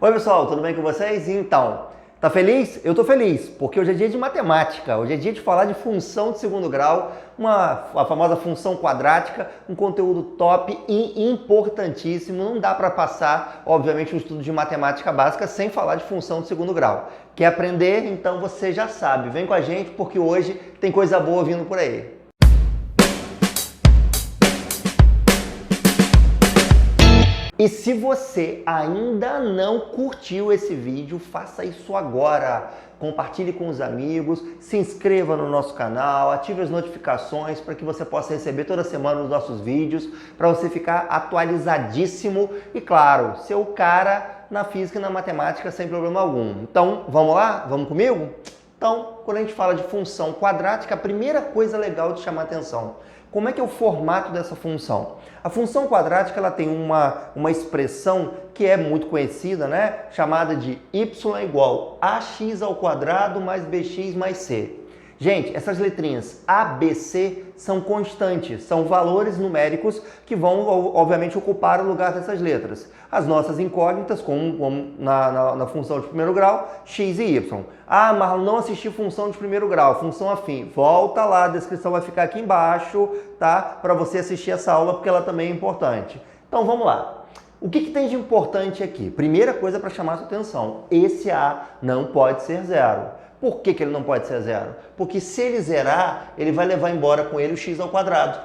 Oi pessoal, tudo bem com vocês? Então, tá feliz? Eu tô feliz, porque hoje é dia de matemática, hoje é dia de falar de função de segundo grau, a famosa função quadrática, um conteúdo top e importantíssimo. Não dá para passar, obviamente, um estudo de matemática básica sem falar de função de segundo grau. Quer aprender? Então você já sabe, vem com a gente porque hoje tem coisa boa vindo por aí. E se você ainda não curtiu esse vídeo, faça isso agora. Compartilhe com os amigos, se inscreva no nosso canal, ative as notificações para que você possa receber toda semana os nossos vídeos, para você ficar atualizadíssimo e, claro, ser o cara na física e na matemática sem problema algum. Então, vamos lá? Vamos comigo? Então, quando a gente fala de função quadrática, a primeira coisa legal de chamar atenção: como é que é o formato dessa função? A função quadrática ela tem uma expressão que é muito conhecida, né? Chamada de y igual a ax ao quadrado mais bx mais c. Gente, essas letrinhas A, B, C são constantes, são valores numéricos que vão, obviamente, ocupar o lugar dessas letras. As nossas incógnitas, como na função de primeiro grau, x e y. Ah, Marlon, não assisti função de primeiro grau, função afim. Volta lá, a descrição vai ficar aqui embaixo, tá? Para você assistir essa aula, porque ela também é importante. Então, vamos lá. O que tem de importante aqui? Primeira coisa para chamar a sua atenção: esse A não pode ser zero. Por que ele não pode ser zero? Porque se ele zerar, ele vai levar embora com ele o x ao quadrado.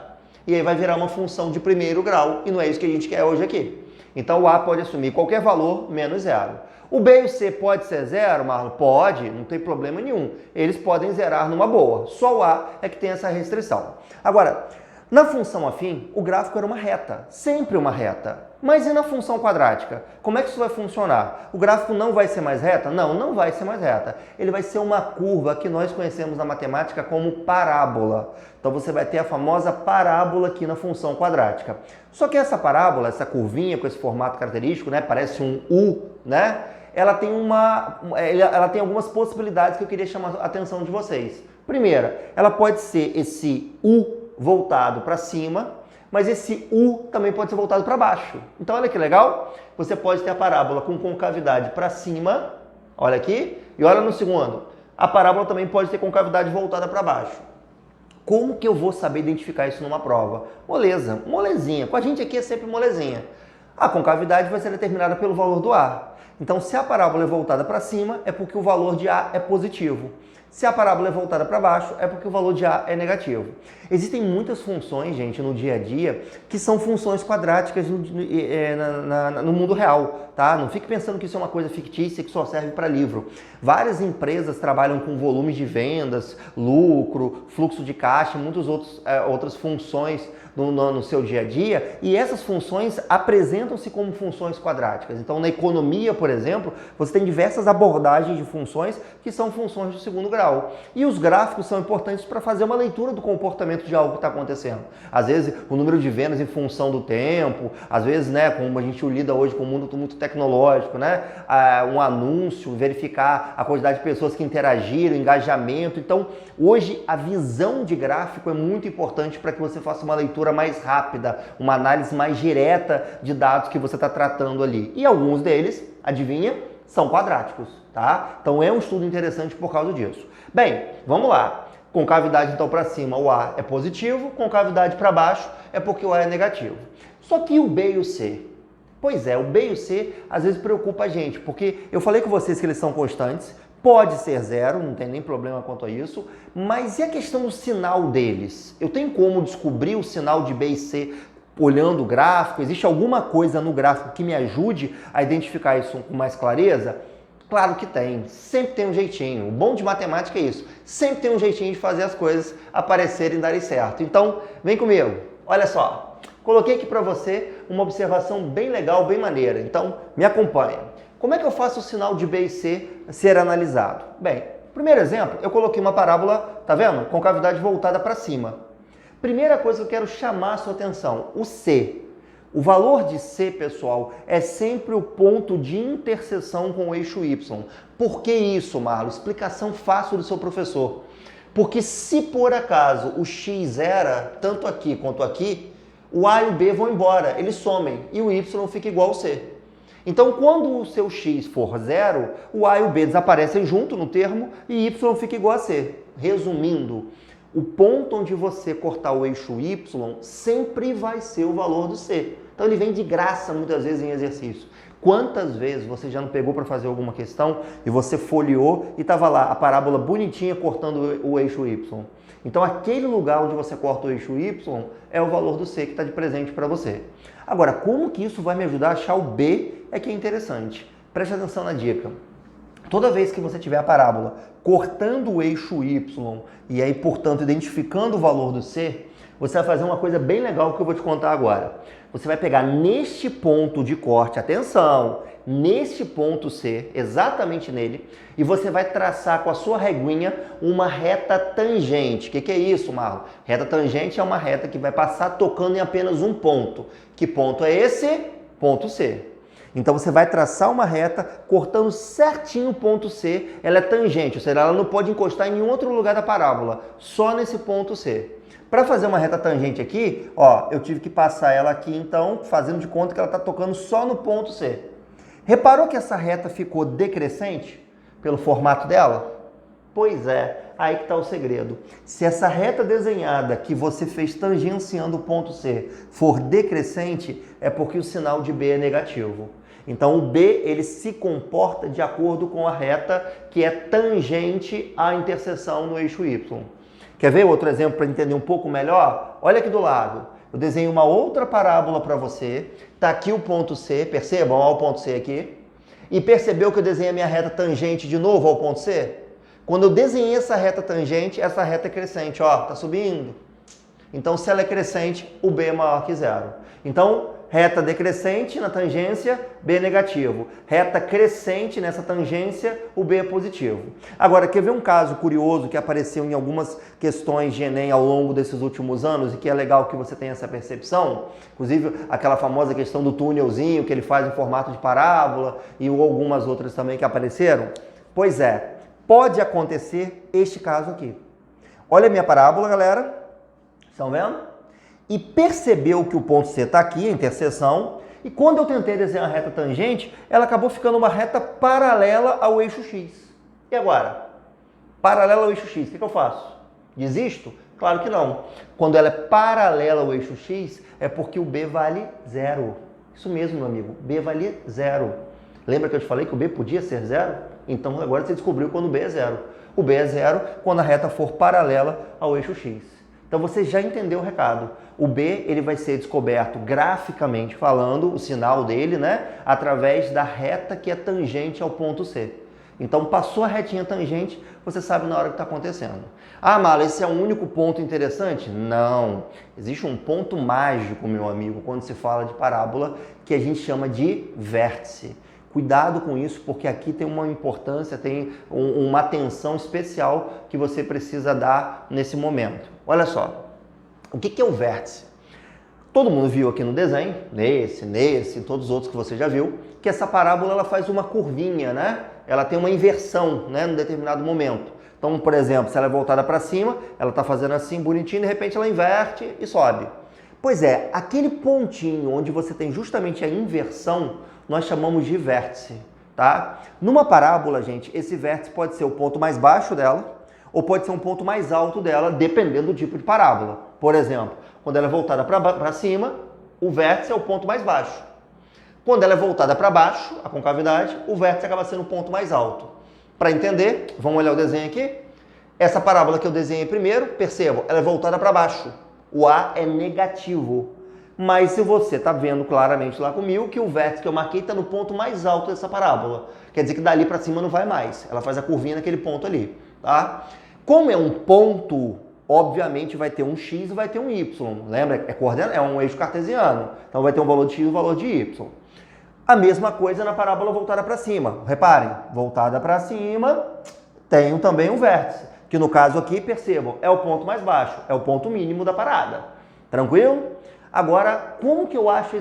E aí vai virar uma função de primeiro grau, e não é isso que a gente quer hoje aqui. Então o A pode assumir qualquer valor menos zero. O B e o C pode ser zero, Marlon? Pode, não tem problema nenhum. Eles podem zerar numa boa. Só o A é que tem essa restrição. Agora, na função afim, o gráfico era uma reta, sempre uma reta. Mas e na função quadrática? Como é que isso vai funcionar? O gráfico não vai ser mais reta? Não, não vai ser mais reta. Ele vai ser uma curva que nós conhecemos na matemática como parábola. Então você vai ter a famosa parábola aqui na função quadrática. Só que essa parábola, essa curvinha com esse formato característico, né, parece um U, né? Ela tem algumas possibilidades que eu queria chamar a atenção de vocês. Primeira, ela pode ser esse U voltado para cima, mas esse U também pode ser voltado para baixo. Então olha que legal, você pode ter a parábola com concavidade para cima, olha aqui, e olha no segundo, a parábola também pode ter concavidade voltada para baixo. Como que eu vou saber identificar isso numa prova? Moleza, molezinha, com a gente aqui é sempre molezinha. A concavidade vai ser determinada pelo valor do A. Então se a parábola é voltada para cima, é porque o valor de A é positivo. Se a parábola é voltada para baixo, é porque o valor de A é negativo. Existem muitas funções, gente, no dia a dia, que são funções quadráticas no mundo real, tá? Não fique pensando que isso é uma coisa fictícia que só serve para livro. Várias empresas trabalham com volumes de vendas, lucro, fluxo de caixa, muitas outras funções no seu dia a dia, e essas funções apresentam-se como funções quadráticas. Então, na economia, por exemplo, você tem diversas abordagens de funções que são funções de segundo grau. E os gráficos são importantes para fazer uma leitura do comportamento de algo que está acontecendo. Às vezes, o número de vendas em função do tempo, às vezes, né, como a gente lida hoje com um mundo muito tecnológico, né, um anúncio, verificar a quantidade de pessoas que interagiram, engajamento. Então, hoje, a visão de gráfico é muito importante para que você faça uma leitura mais rápida, uma análise mais direta de dados que você está tratando ali. E alguns deles, adivinha, são quadráticos, tá? Então é um estudo interessante por causa disso. Bem, vamos lá. Concavidade então para cima, o A é positivo, concavidade para baixo é porque o A é negativo. Só que o B e o C? Pois é, o B e o C às vezes preocupa a gente, porque eu falei com vocês que eles são constantes, pode ser zero, não tem nem problema quanto a isso, mas e a questão do sinal deles? Eu tenho como descobrir o sinal de B e C olhando o gráfico? Existe alguma coisa no gráfico que me ajude a identificar isso com mais clareza? Claro que tem, sempre tem um jeitinho. O bom de matemática é isso, sempre tem um jeitinho de fazer as coisas aparecerem e darem certo. Então, vem comigo, olha só, coloquei aqui para você uma observação bem legal, bem maneira, então me acompanha. Como é que eu faço o sinal de B e C ser analisado? Bem, primeiro exemplo, eu coloquei uma parábola, tá vendo? Concavidade voltada para cima. Primeira coisa que eu quero chamar a sua atenção, o C. O valor de C, pessoal, é sempre o ponto de interseção com o eixo Y. Por que isso, Marlon? Explicação fácil do seu professor. Porque se por acaso o X zera, tanto aqui quanto aqui, o A e o B vão embora, eles somem, e o Y fica igual ao C. Então, quando o seu x for zero, o a e o b desaparecem junto no termo e y fica igual a c. Resumindo, o ponto onde você cortar o eixo y sempre vai ser o valor do c. Então, ele vem de graça muitas vezes em exercício. Quantas vezes você já não pegou para fazer alguma questão e você folheou e estava lá a parábola bonitinha cortando o eixo y? Então, aquele lugar onde você corta o eixo y é o valor do c que está de presente para você. Agora, como que isso vai me ajudar a achar o b é que é interessante. Preste atenção na dica. Toda vez que você tiver a parábola cortando o eixo y e aí, portanto, identificando o valor do c, você vai fazer uma coisa bem legal que eu vou te contar agora. Você vai pegar neste ponto de corte, atenção, neste ponto C, exatamente nele, e você vai traçar com a sua reguinha uma reta tangente. O que é isso, Marlon? Reta tangente é uma reta que vai passar tocando em apenas um ponto. Que ponto é esse? Ponto C. Então você vai traçar uma reta cortando certinho o ponto C, ela é tangente, ou seja, ela não pode encostar em nenhum outro lugar da parábola, só nesse ponto C. Para fazer uma reta tangente aqui, ó, eu tive que passar ela aqui, então, fazendo de conta que ela está tocando só no ponto C. Reparou que essa reta ficou decrescente pelo formato dela? Pois é, aí que está o segredo. Se essa reta desenhada que você fez tangenciando o ponto C for decrescente, é porque o sinal de B é negativo. Então, o B ele se comporta de acordo com a reta que é tangente à interseção no eixo Y. Quer ver outro exemplo para entender um pouco melhor? Olha aqui do lado. Eu desenho uma outra parábola para você. Está aqui o ponto C, percebam, olha o ponto C aqui. E percebeu que eu desenhei a minha reta tangente de novo ao ponto C? Quando eu desenhei essa reta tangente, essa reta é crescente, ó, tá subindo. Então, se ela é crescente, o B é maior que zero. Então, reta decrescente na tangência, B é negativo. Reta crescente nessa tangência, o B é positivo. Agora, quer ver um caso curioso que apareceu em algumas questões de Enem ao longo desses últimos anos e que é legal que você tenha essa percepção? Inclusive, aquela famosa questão do túnelzinho que ele faz em formato de parábola e algumas outras também que apareceram. Pois é, pode acontecer este caso aqui. Olha a minha parábola, galera. Estão vendo? E percebeu que o ponto C está aqui, a interseção, e quando eu tentei desenhar a reta tangente, ela acabou ficando uma reta paralela ao eixo X. E agora? Paralela ao eixo X, o que eu faço? Desisto? Claro que não. Quando ela é paralela ao eixo X, é porque o B vale zero. Isso mesmo, meu amigo, B vale zero. Lembra que eu te falei que o B podia ser zero? Então agora você descobriu quando o B é zero. O B é zero quando a reta for paralela ao eixo X. Então você já entendeu o recado. O B ele vai ser descoberto graficamente falando, o sinal dele, né? Através da reta que é tangente ao ponto C. Então passou a retinha tangente, você sabe na hora que está acontecendo. Ah, Marlon, esse é o único ponto interessante? Não. Existe um ponto mágico, meu amigo, quando se fala de parábola, que a gente chama de vértice. Cuidado com isso, porque aqui tem uma importância, tem uma atenção especial que você precisa dar nesse momento. Olha só, o que é o vértice? Todo mundo viu aqui no desenho, nesse, todos os outros que você já viu, que essa parábola ela faz uma curvinha, né? Ela tem uma inversão, né, num determinado momento. Então, por exemplo, se ela é voltada para cima, ela está fazendo assim, bonitinho, de repente ela inverte e sobe. Pois é, aquele pontinho onde você tem justamente a inversão, nós chamamos de vértice, tá? Numa parábola, gente, esse vértice pode ser o ponto mais baixo dela ou pode ser um ponto mais alto dela, dependendo do tipo de parábola. Por exemplo, quando ela é voltada para cima, o vértice é o ponto mais baixo. Quando ela é voltada para baixo, a concavidade, o vértice acaba sendo o ponto mais alto. Para entender, vamos olhar o desenho aqui. Essa parábola que eu desenhei primeiro, percebam, ela é voltada para baixo. O A é negativo. Mas se você está vendo claramente lá comigo que o vértice que eu marquei está no ponto mais alto dessa parábola. Quer dizer que dali para cima não vai mais. Ela faz a curvinha naquele ponto ali. Tá? Como é um ponto, obviamente vai ter um x e vai ter um y. Lembra? É um eixo cartesiano. Então vai ter um valor de x e um valor de y. A mesma coisa na parábola voltada para cima. Reparem, voltada para cima tem também um vértice. Que no caso aqui, percebam, é o ponto mais baixo. É o ponto mínimo da parada. Tranquilo? Agora, como que eu acho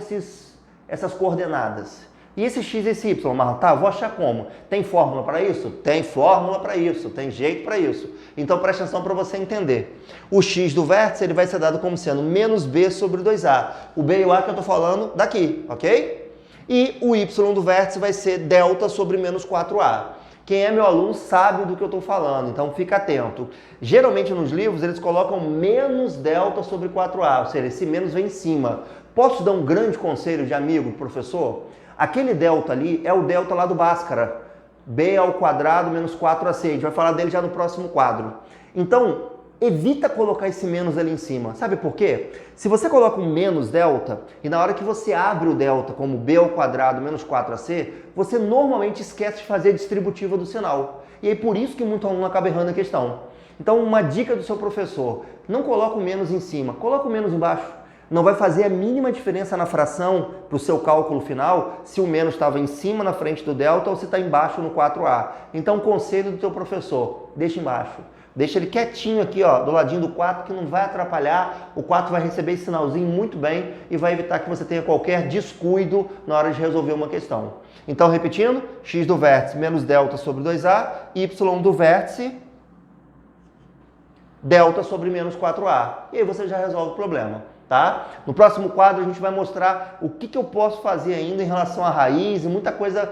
essas coordenadas? E esse x e esse y, Marlon, tá, vou achar como? Tem fórmula para isso? Tem fórmula para isso, tem jeito para isso. Então presta atenção para você entender. O x do vértice ele vai ser dado como sendo menos b sobre 2a. O b e o a que eu estou falando daqui, ok? E o y do vértice vai ser delta sobre menos 4a. Quem é meu aluno sabe do que eu estou falando, então fica atento. Geralmente nos livros eles colocam menos delta sobre 4a, ou seja, esse menos vem em cima. Posso dar um grande conselho de amigo, professor? Aquele delta ali é o delta lá do Bhaskara. B ao quadrado menos 4ac. A gente vai falar dele já no próximo quadro. Então, evita colocar esse menos ali em cima. Sabe por quê? Se você coloca um menos delta e na hora que você abre o delta como b ao quadrado menos 4ac, você normalmente esquece de fazer a distributiva do sinal. E aí por isso que muito aluno acaba errando a questão. Então uma dica do seu professor, não coloca o menos em cima, coloca o menos embaixo. Não vai fazer a mínima diferença na fração para o seu cálculo final se o menos estava em cima na frente do delta ou se está embaixo no 4a. Então conselho do teu professor, deixa embaixo. Deixa ele quietinho aqui, ó, do ladinho do 4, que não vai atrapalhar. O 4 vai receber esse sinalzinho muito bem e vai evitar que você tenha qualquer descuido na hora de resolver uma questão. Então, repetindo, x do vértice menos delta sobre 2a, y do vértice, delta sobre menos 4a. E aí você já resolve o problema. Tá? No próximo quadro a gente vai mostrar o que eu posso fazer ainda em relação à raiz e muita coisa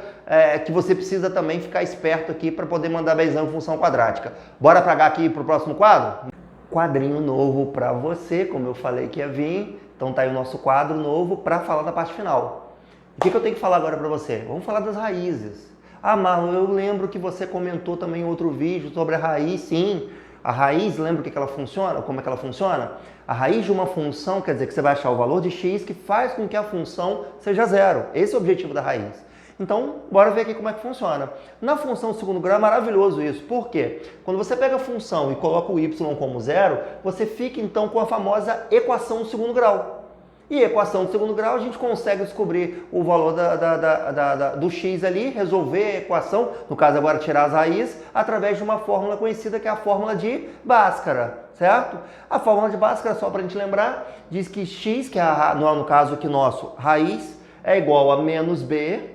que você precisa também ficar esperto aqui para poder mandar bezão em função quadrática. Bora pagar aqui para o próximo quadro? Quadrinho novo para você, como eu falei que ia vir. Então tá aí o nosso quadro novo para falar da parte final. O que eu tenho que falar agora para você? Vamos falar das raízes. Ah, Marlon, eu lembro que você comentou também em outro vídeo sobre a raiz, sim. A raiz, lembra o que ela funciona? Como é que ela funciona? A raiz de uma função quer dizer que você vai achar o valor de x que faz com que a função seja zero. Esse é o objetivo da raiz. Então, bora ver aqui como é que funciona. Na função do segundo grau é maravilhoso isso. Por quê? Quando você pega a função e coloca o y como zero, você fica então com a famosa equação do segundo grau. E a equação do segundo grau a gente consegue descobrir o valor do x ali, resolver a equação, no caso agora tirar as raízes, através de uma fórmula conhecida que é a fórmula de Bhaskara, certo? A fórmula de Bhaskara, só para a gente lembrar, diz que x, que é no caso aqui nosso, raiz, é igual a menos b,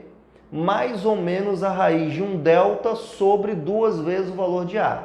mais ou menos a raiz de um delta sobre 2 vezes o valor de a.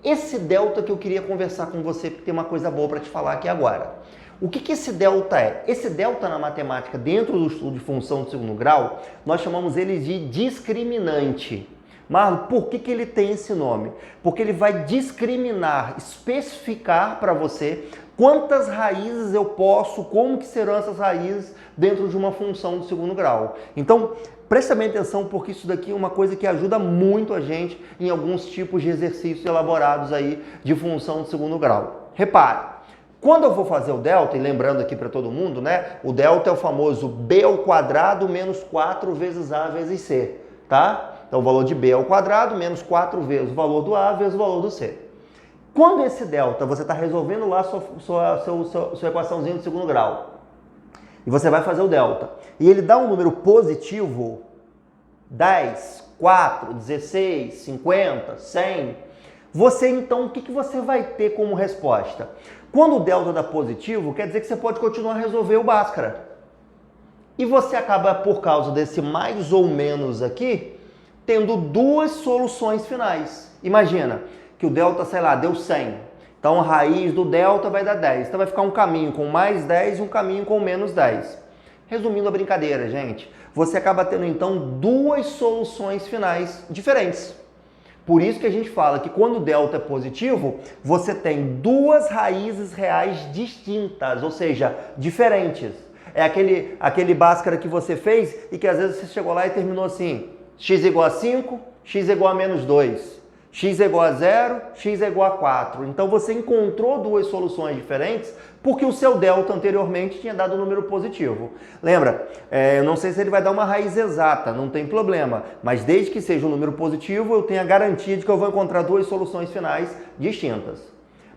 Esse delta que eu queria conversar com você, porque tem uma coisa boa para te falar aqui agora. O que esse delta é? Esse delta na matemática, dentro do estudo de função de segundo grau, nós chamamos ele de discriminante. Marlon, por que ele tem esse nome? Porque ele vai discriminar, especificar para você quantas raízes eu posso, como que serão essas raízes dentro de uma função do segundo grau. Então, presta bem atenção porque isso daqui é uma coisa que ajuda muito a gente em alguns tipos de exercícios elaborados aí de função de segundo grau. Repare. Quando eu vou fazer o delta, e lembrando aqui para todo mundo, né? O delta é o famoso b ao quadrado menos 4 vezes a vezes c, tá? Então o valor de b ao quadrado menos 4 vezes o valor do a vezes o valor do c. Quando esse delta, você está resolvendo lá sua equaçãozinha de segundo grau, e você vai fazer o delta, e ele dá um número positivo, 10, 4, 16, 50, 100, você então, o que você vai ter como resposta? Quando o delta dá positivo, quer dizer que você pode continuar a resolver o Bhaskara. E você acaba, por causa desse mais ou menos aqui, tendo duas soluções finais. Imagina que o delta, sei lá, deu 100. Então a raiz do delta vai dar 10. Então vai ficar um caminho com mais 10 e um caminho com menos 10. Resumindo a brincadeira, gente, você acaba tendo então duas soluções finais diferentes. Por isso que a gente fala que quando o delta é positivo, você tem duas raízes reais distintas, ou seja, diferentes. É aquele Bhaskara que você fez e que às vezes você chegou lá e terminou assim, x igual a 5, x igual a menos 2, x igual a 0, x igual a 4. Então você encontrou duas soluções diferentes porque o seu delta anteriormente tinha dado um número positivo. Lembra, eu não sei se ele vai dar uma raiz exata, não tem problema, mas desde que seja um número positivo, eu tenho a garantia de que eu vou encontrar duas soluções finais distintas.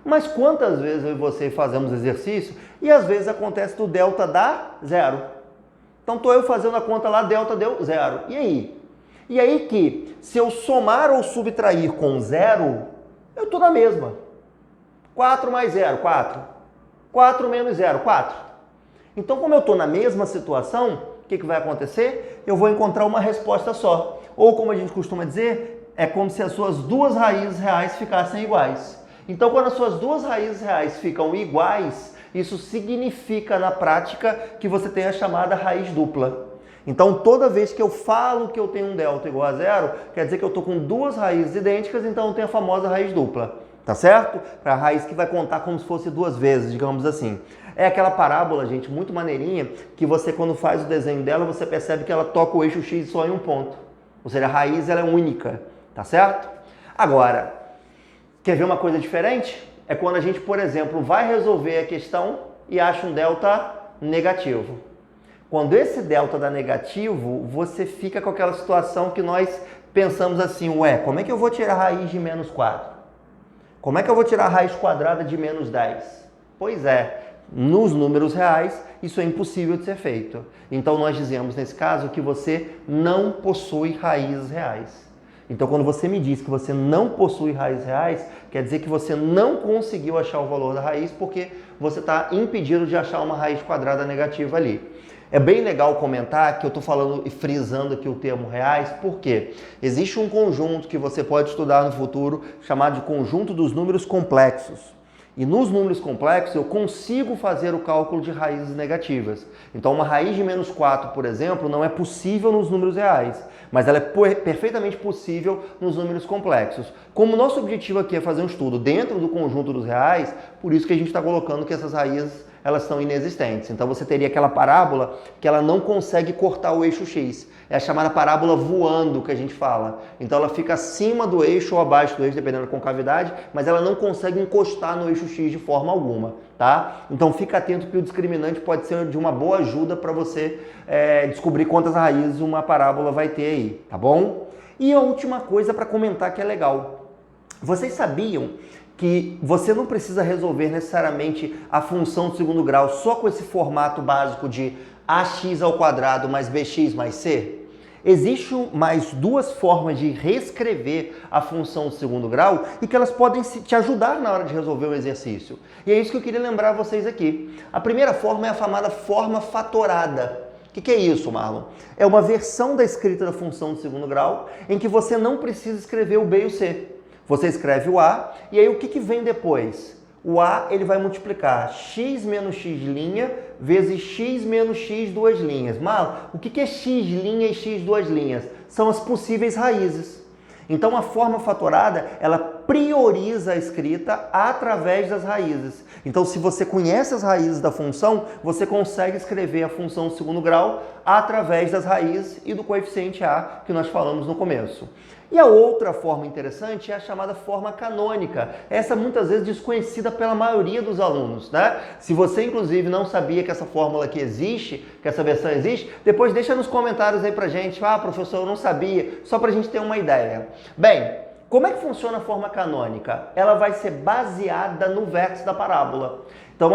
Mas quantas vezes eu e você fazemos exercício e às vezes acontece do delta dar 0. Então estou eu fazendo a conta lá, delta deu 0. E aí? E aí que, se eu somar ou subtrair com 0, eu estou na mesma. 4 mais 0, 4. 4 menos 0, 4. Então, como eu estou na mesma situação, o que vai acontecer? Eu vou encontrar uma resposta só. Ou, como a gente costuma dizer, é como se as suas duas raízes reais ficassem iguais. Então, quando as suas duas raízes reais ficam iguais, isso significa, na prática, que você tem a chamada raiz dupla. Então, toda vez que eu falo que eu tenho um delta igual a zero, quer dizer que eu estou com duas raízes idênticas, então eu tenho a famosa raiz dupla, tá certo? Para a raiz que vai contar como se fosse duas vezes, digamos assim. É aquela parábola, gente, muito maneirinha, que você, quando faz o desenho dela, você percebe que ela toca o eixo X só em um ponto. Ou seja, a raiz ela é única, tá certo? Agora, quer ver uma coisa diferente? É quando a gente, por exemplo, vai resolver a questão e acha um delta negativo. Quando esse delta dá negativo, você fica com aquela situação que nós pensamos assim, ué, como é que eu vou tirar a raiz de menos 4? Como é que eu vou tirar a raiz quadrada de menos 10? Pois é, nos números reais, isso é impossível de ser feito. Então nós dizemos, nesse caso, que você não possui raízes reais. Então, quando você me diz que você não possui raízes reais, quer dizer que você não conseguiu achar o valor da raiz porque você está impedido de achar uma raiz quadrada negativa ali. É bem legal comentar que eu estou falando e frisando aqui o termo reais, porque existe um conjunto que você pode estudar no futuro chamado de conjunto dos números complexos. E nos números complexos eu consigo fazer o cálculo de raízes negativas. Então uma raiz de menos 4, por exemplo, não é possível nos números reais, mas ela é perfeitamente possível nos números complexos. Como o nosso objetivo aqui é fazer um estudo dentro do conjunto dos reais, por isso que a gente está colocando que essas raízes elas são inexistentes. Então você teria aquela parábola que ela não consegue cortar o eixo X. É a chamada parábola voando que a gente fala. Então ela fica acima do eixo ou abaixo do eixo, dependendo da concavidade, mas ela não consegue encostar no eixo X de forma alguma, tá? Então fica atento que o discriminante pode ser de uma boa ajuda para você descobrir quantas raízes uma parábola vai ter aí, tá bom? E a última coisa para comentar que é legal. Vocês sabiam que você não precisa resolver necessariamente a função de segundo grau só com esse formato básico de ax ao quadrado mais bx mais c? Existem mais duas formas de reescrever a função de segundo grau e que elas podem te ajudar na hora de resolver o exercício. E é isso que eu queria lembrar vocês aqui. A primeira forma é a chamada forma fatorada. O que é isso, Marlon? É uma versão da escrita da função de segundo grau em que você não precisa escrever o b e o c. Você escreve o A, e aí o que vem depois? O A ele vai multiplicar x menos x' vezes x menos x duas linhas. Marlon, o que é x' e x duas linhas? São as possíveis raízes. Então a forma fatorada, ela prioriza a escrita através das raízes. Então se você conhece as raízes da função, você consegue escrever a função de segundo grau através das raízes e do coeficiente A que nós falamos no começo. E a outra forma interessante é a chamada forma canônica. Essa muitas vezes desconhecida pela maioria dos alunos, né? Se você inclusive não sabia que essa fórmula aqui existe, que essa versão existe, depois deixa nos comentários aí pra gente. Ah, professor, eu não sabia, só pra gente ter uma ideia. Bem, como é que funciona a forma canônica? Ela vai ser baseada no vértice da parábola. Então,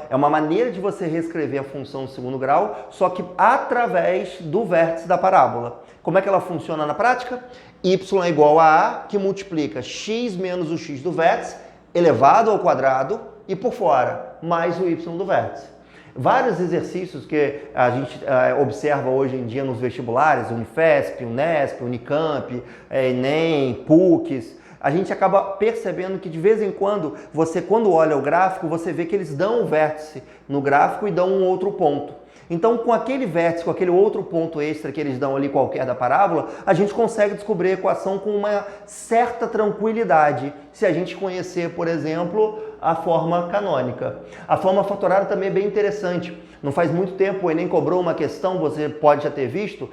é uma maneira de você reescrever a função de segundo grau, só que através do vértice da parábola. Como é que ela funciona na prática? Y é igual a A, que multiplica x menos o x do vértice, elevado ao quadrado, e por fora, mais o y do vértice. Vários exercícios que a gente observa hoje em dia nos vestibulares, Unifesp, Unesp, Unicamp, Enem, PUCs, a gente acaba percebendo que de vez em quando, quando olha o gráfico, você vê que eles dão um vértice no gráfico e dão um outro ponto. Então, com aquele vértice, com aquele outro ponto extra que eles dão ali qualquer da parábola, a gente consegue descobrir a equação com uma certa tranquilidade, se a gente conhecer, por exemplo, a forma canônica. A forma fatorada também é bem interessante. Não faz muito tempo o Enem cobrou uma questão, você pode já ter visto,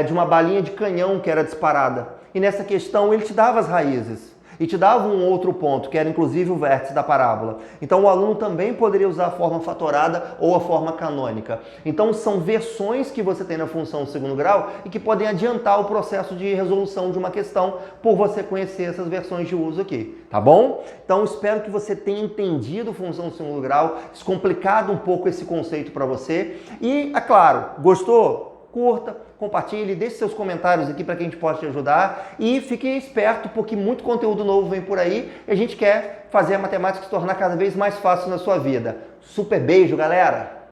de uma balinha de canhão que era disparada. E nessa questão ele te dava as raízes. E te dava um outro ponto, que era inclusive o vértice da parábola. Então o aluno também poderia usar a forma fatorada ou a forma canônica. Então são versões que você tem na função de segundo grau e que podem adiantar o processo de resolução de uma questão por você conhecer essas versões de uso aqui, tá bom? Então espero que você tenha entendido função de segundo grau, descomplicado um pouco esse conceito para você. E, é claro, gostou? Curta, compartilhe, deixe seus comentários aqui para que a gente possa te ajudar e fique esperto porque muito conteúdo novo vem por aí e a gente quer fazer a matemática se tornar cada vez mais fácil na sua vida. Super beijo, galera!